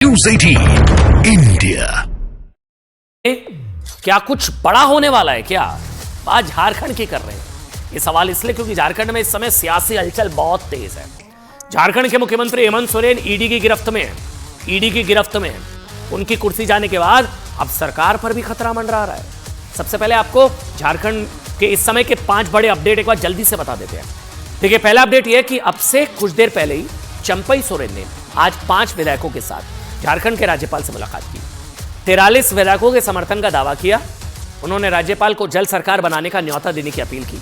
News 18 India. क्या कुछ बड़ा होने वाला है क्या? आज झारखंड की कर रहे हैं ये सवाल इसलिए क्योंकि झारखंड में इस समय सियासी हलचल बहुत तेज है। झारखंड के मुख्यमंत्री हेमंत सोरेन ईडी की गिरफ्त में है। ईडी की गिरफ्त में उनकी कुर्सी जाने के बाद अब सरकार पर भी खतरा मंडरा रहा है। सबसे पहले आपको झारखंड के इस समय के 5 बड़े अपडेट एक बार जल्दी से बता देते हैं। देखिए, पहला अपडेट यह कि अब से कुछ देर पहले ही चंपई सोरेन ने आज 5 विधायकों के साथ झारखंड के राज्यपाल से मुलाकात की। 43 विधायकों के समर्थन का दावा किया। उन्होंने राज्यपाल को जल्द सरकार बनाने का न्योता देने की अपील की,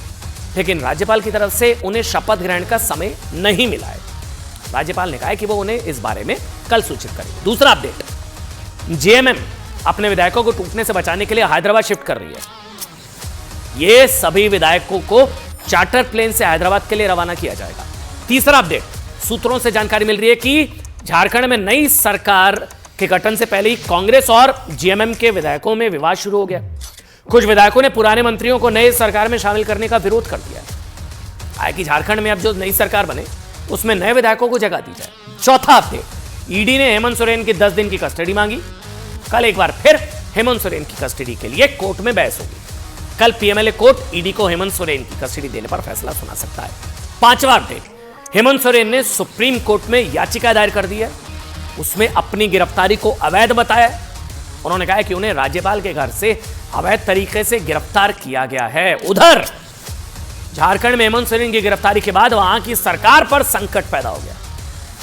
लेकिन राज्यपाल की तरफ से उन्हें शपथ ग्रहण का समय नहीं मिला है। राज्यपाल ने कहा है कि वो उन्हें इस बारे में कल सूचित करेंगे। दूसरा अपडेट, जेएमएम अपने विधायकों को टूटने से बचाने के लिए हैदराबाद शिफ्ट कर रही है। ये सभी विधायकों को चार्टर प्लेन से हैदराबाद के लिए रवाना किया जाएगा। तीसरा अपडेट, सूत्रों से जानकारी मिल रही है कि झारखंड में नई सरकार के गठन से पहले ही कांग्रेस और जेएमएम के विधायकों में विवाद शुरू हो गया। कुछ विधायकों ने पुराने मंत्रियों को नई सरकार में शामिल करने का विरोध कर दिया है कि झारखंड में अब जो नई सरकार बने उसमें नए विधायकों को जगह दी जाए। चौथा अपडेट, ईडी ने हेमंत सोरेन की 10 दिन की कस्टडी मांगी। कल एक बार फिर हेमंत सोरेन की कस्टडी के लिए कोर्ट में बहस होगी। कल पीएमएलए कोर्ट ईडी को हेमंत सोरेन की कस्टडी देने पर फैसला सुना सकता है। पांचवा अपडेट, हेमंत सोरेन ने सुप्रीम कोर्ट में याचिका दायर कर दी है। उसमें अपनी गिरफ्तारी को अवैध बताया। उन्होंने कहा है कि उन्हें राज्यपाल के घर से अवैध तरीके से गिरफ्तार किया गया है। उधर झारखंड में हेमंत सोरेन की गिरफ्तारी के बाद वहां की सरकार पर संकट पैदा हो गया।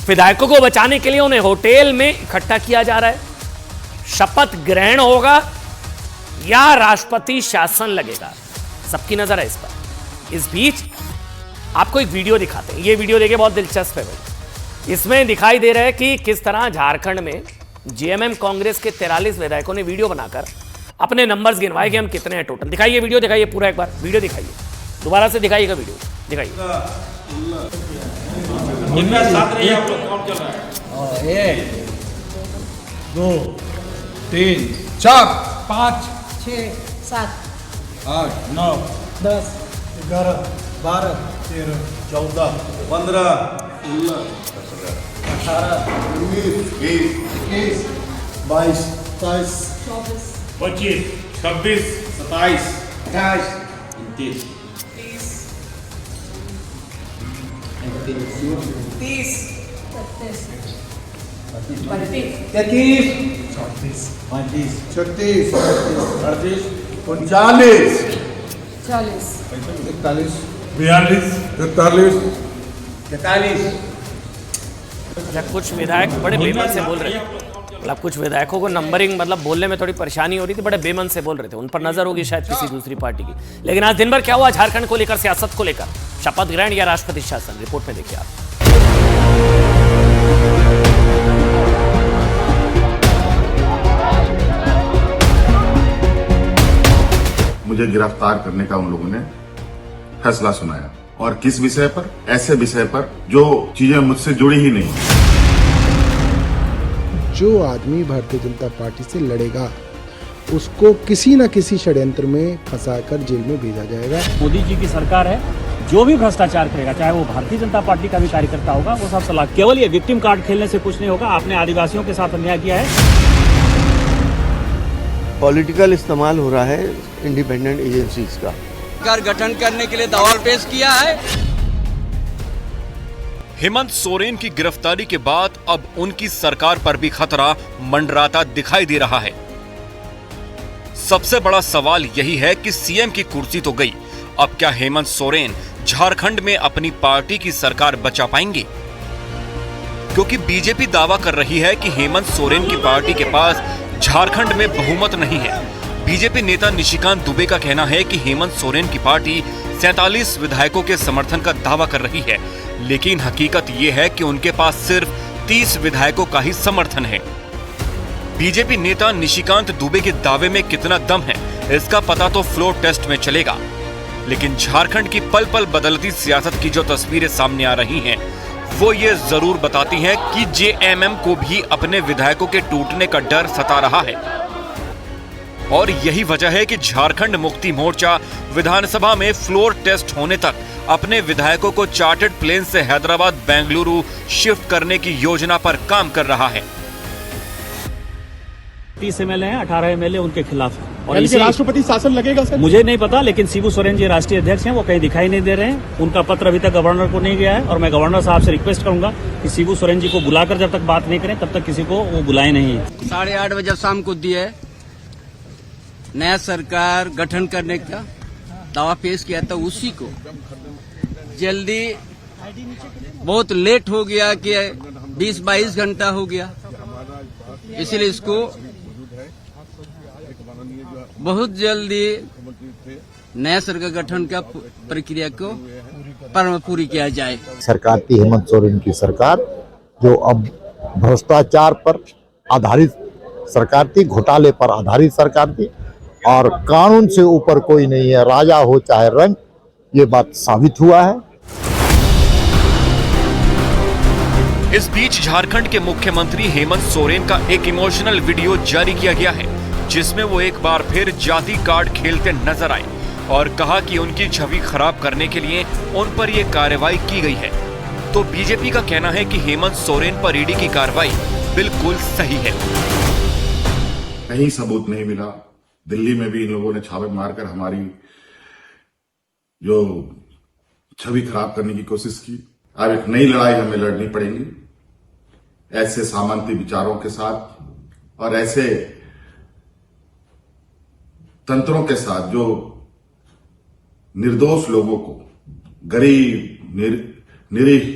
विधायकों को बचाने के लिए उन्हें होटल में इकट्ठा किया जा रहा है। शपथ ग्रहण होगा या राष्ट्रपति शासन लगेगा, सबकी नजर है इस पर। इस बीच आपको एक वीडियो दिखाते हैं। ये वीडियो देखिए, बहुत दिलचस्प है भाई। इसमें दिखाई दे रहा है कि किस तरह झारखंड में जेएमएम कांग्रेस के 43 विधायकों ने वीडियो बनाकर अपने नंबर्स गिनवाए कि हम कितने हैं टोटल। दिखाइए वीडियो, दिखाइए पूरा, एक बार वीडियो दिखाइए, दोबारा से दिखाइएगा वीडियो, दिखाइए। 1 2 3 4 5 6 7 8 9 10 11 12 13 14 15 16 18 19 20 21 22 23 24 25, 26, 27 28 29 30 31 33 34 35 36 38 39 40 41 42, 43 43 कुछ विधायक बड़े बेमन से बोल रहे थे। मतलब कुछ विधायकों को नंबरिंग बोलने में थोड़ी परेशानी हो रही थी, बड़े बेमन से बोल रहे थे। उन पर नजर होगी शायद किसी दूसरी पार्टी की। लेकिन आज दिन भर क्या हुआ झारखंड को लेकर, सियासत को लेकर, शपथ ग्रहण या राष्ट्रपति शासन, रिपोर्ट में देखिए आप। मुझे गिरफ्तार करने का उन लोगों ने फैसला सुनाया, और किस विषय पर? ऐसे विषय पर जो चीजें मुझसे जुड़ी ही नहीं। जो आदमी भारतीय जनता पार्टी से लड़ेगा उसको किसी न किसी षड्यंत्र में फंसाकर जेल में भेजा जाएगा। मोदी जी की सरकार है, जो भी भ्रष्टाचार करेगा, चाहे वो भारतीय जनता पार्टी का भी कार्यकर्ता होगा, वो सब सलाह। केवल ये विक्टिम कार्ड खेलने से कुछ नहीं होगा। आपने आदिवासियों के साथ अन्याय किया है। पॉलिटिकल इस्तेमाल हो रहा है इंडिपेंडेंट एजेंसीज का। सरकार गठन करने के लिए दावा पेश किया है। हेमंत सोरेन की गिरफ्तारी के बाद अब उनकी सरकार पर भी खतरा मंडराता दिखाई दे रहा है। सबसे बड़ा सवाल यही है कि सीएम की कुर्सी तो गई, अब क्या हेमंत सोरेन झारखंड में अपनी पार्टी की सरकार बचा पाएंगे? क्योंकि बीजेपी दावा कर रही है कि हेमंत सोरेन की पार्टी के पास झारखंड में बहुमत नहीं है। बीजेपी नेता निशिकांत दुबे का कहना है कि हेमंत सोरेन की पार्टी 47 विधायकों के समर्थन का दावा कर रही है, लेकिन हकीकत यह है कि उनके पास सिर्फ 30 विधायकों का ही समर्थन है। बीजेपी नेता निशिकांत दुबे के दावे में कितना दम है, इसका पता तो फ्लोर टेस्ट में चलेगा। लेकिन झारखंड की पल पल बदलती सियासत की जो तस्वीरें सामने आ रही हैं, वो ये जरूर बताती हैं कि जेएमएम को भी अपने विधायकों के टूटने का डर सता रहा है। और यही वजह है कि झारखंड मुक्ति मोर्चा विधानसभा में फ्लोर टेस्ट होने तक अपने विधायकों को चार्टर्ड प्लेन से हैदराबाद बेंगलुरु शिफ्ट करने की योजना पर काम कर रहा है। 30 MLA हैं, 18 MLA उनके खिलाफ हैं। और इसे राष्ट्रपति शासन लगेगा सर? मुझे नहीं पता, लेकिन शिबू सोरेन जी राष्ट्रीय अध्यक्ष हैं, वो कहीं दिखाई नहीं दे रहे हैं। उनका पत्र अभी तक गवर्नर को नहीं गया है और मैं गवर्नर साहब से रिक्वेस्ट करूंगा कि शिबू सोरेन जी को बुलाकर जब तक बात नहीं करें तब तक किसी को वो बुलाए नहीं। 8:30 बजे शाम को दिए नया सरकार गठन करने का दावा पेश किया था, उसी को जल्दी बहुत लेट हो गया कि 20-22 घंटा हो गया, इसलिए इसको बहुत जल्दी नया सरकार गठन का प्रक्रिया को पूरी किया जाए। सरकार थी हेमंत सोरेन की सरकार, जो अब भ्रष्टाचार पर आधारित सरकार थी, घोटाले पर आधारित सरकार थी और कानून से ऊपर कोई नहीं है, राजा हो चाहे रंक, ये बात साबित हुआ है। इस बीच झारखंड के मुख्यमंत्री हेमंत सोरेन का एक इमोशनल वीडियो जारी किया गया है, जिसमें वो एक बार फिर जाति कार्ड खेलते नजर आए और कहा कि उनकी छवि खराब करने के लिए उन पर यह कार्रवाई की गई है। तो बीजेपी का कहना है कि हेमंत सोरेन पर ईडी की कार्रवाई बिल्कुल सही है। कहीं सबूत नहीं मिला। दिल्ली में भी इन लोगों ने छापे मारकर हमारी जो छवि खराब करने की कोशिश की। अब एक नई लड़ाई हमें लड़नी पड़ेगी ऐसे सामंती विचारों के साथ और ऐसे तंत्रों के साथ जो निर्दोष लोगों को, गरीब, निरीह,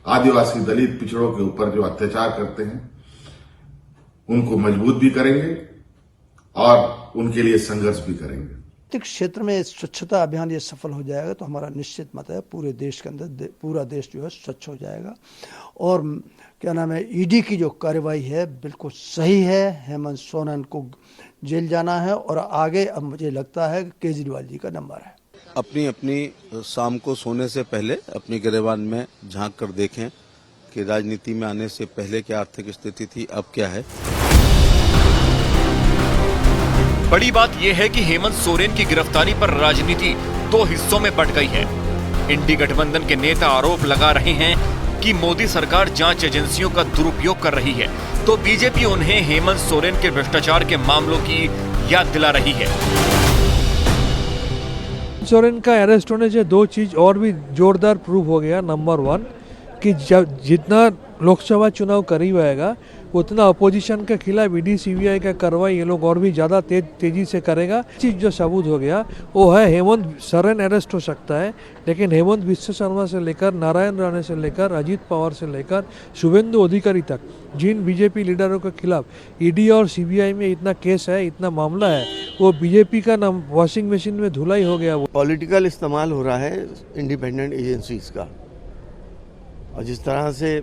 आदिवासी, दलित, पिछड़ों के ऊपर जो अत्याचार करते हैं उनको मजबूत भी करेंगे और उनके लिए संघर्ष भी करेंगे। प्रत्येक क्षेत्र में स्वच्छता अभियान ये सफल हो जाएगा तो हमारा निश्चित मत है पूरे देश के अंदर पूरा देश जो है स्वच्छ हो जाएगा। और क्या नाम है, ईडी की जो कार्रवाई है बिल्कुल सही है। हेमंत सोरेन को जेल जाना है और आगे अब मुझे लगता है केजरीवाल जी का नंबर है। अपनी अपनी शाम को सोने से पहले अपनी गिरेबान में झांक कर देखें कि राजनीति में आने से पहले क्या आर्थिक स्थिति थी, अब क्या है। बड़ी बात यह है कि हेमंत सोरेन की गिरफ्तारी पर राजनीति दो हिस्सों में बंट गई है। इंडी गठबंधन के नेता आरोप लगा रहे हैं कि मोदी सरकार जांच एजेंसियों का दुरुपयोग कर रही है, तो बीजेपी उन्हें हेमंत सोरेन के भ्रष्टाचार के मामलों की याद दिला रही है। सोरेन का अरेस्ट होने से दो चीज और भी जोरदार प्रूव हो गया। नंबर 1 कि जब जितना लोकसभा चुनाव करीब आएगा उतना अपोजिशन के खिलाफ ईडी सीबीआई का कार्रवाई ये लोग और भी ज़्यादा तेजी से करेगा। चीज़ जो सबूत हो गया वो है हेमंत सोरेन अरेस्ट हो सकता है, लेकिन हेमंत विश्व शर्मा से लेकर नारायण राणे से लेकर अजीत पवार से लेकर शुभेंदु अधिकारी तक जिन बीजेपी लीडरों के खिलाफ ईडी और सीबीआई में इतना केस है, इतना मामला है, वो बीजेपी का नाम वॉशिंग मशीन में धुलाई हो गया। पॉलिटिकल इस्तेमाल हो रहा है इंडिपेंडेंट एजेंसीज का और जिस तरह से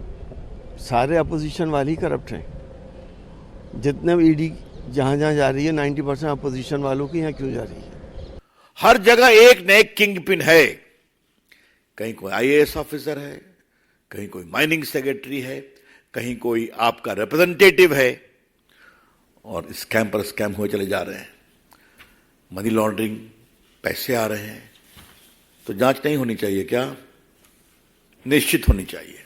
सारे अपोजिशन वाले ही करप्ट हैं। जितने ईडी जहां जहां जा रही है 90% अपोजिशन वालों की यहाँ क्यों जा रही है? हर जगह एक न एक किंग पिन है। कहीं कोई आईएएस ऑफिसर है, कहीं कोई माइनिंग सेक्रेटरी है, कहीं कोई आपका रिप्रेजेंटेटिव है और स्कैम पर स्कैम हुए चले जा रहे हैं। मनी लॉन्ड्रिंग, पैसे आ रहे हैं, तो जांच नहीं होनी चाहिए क्या? निश्चित होनी चाहिए।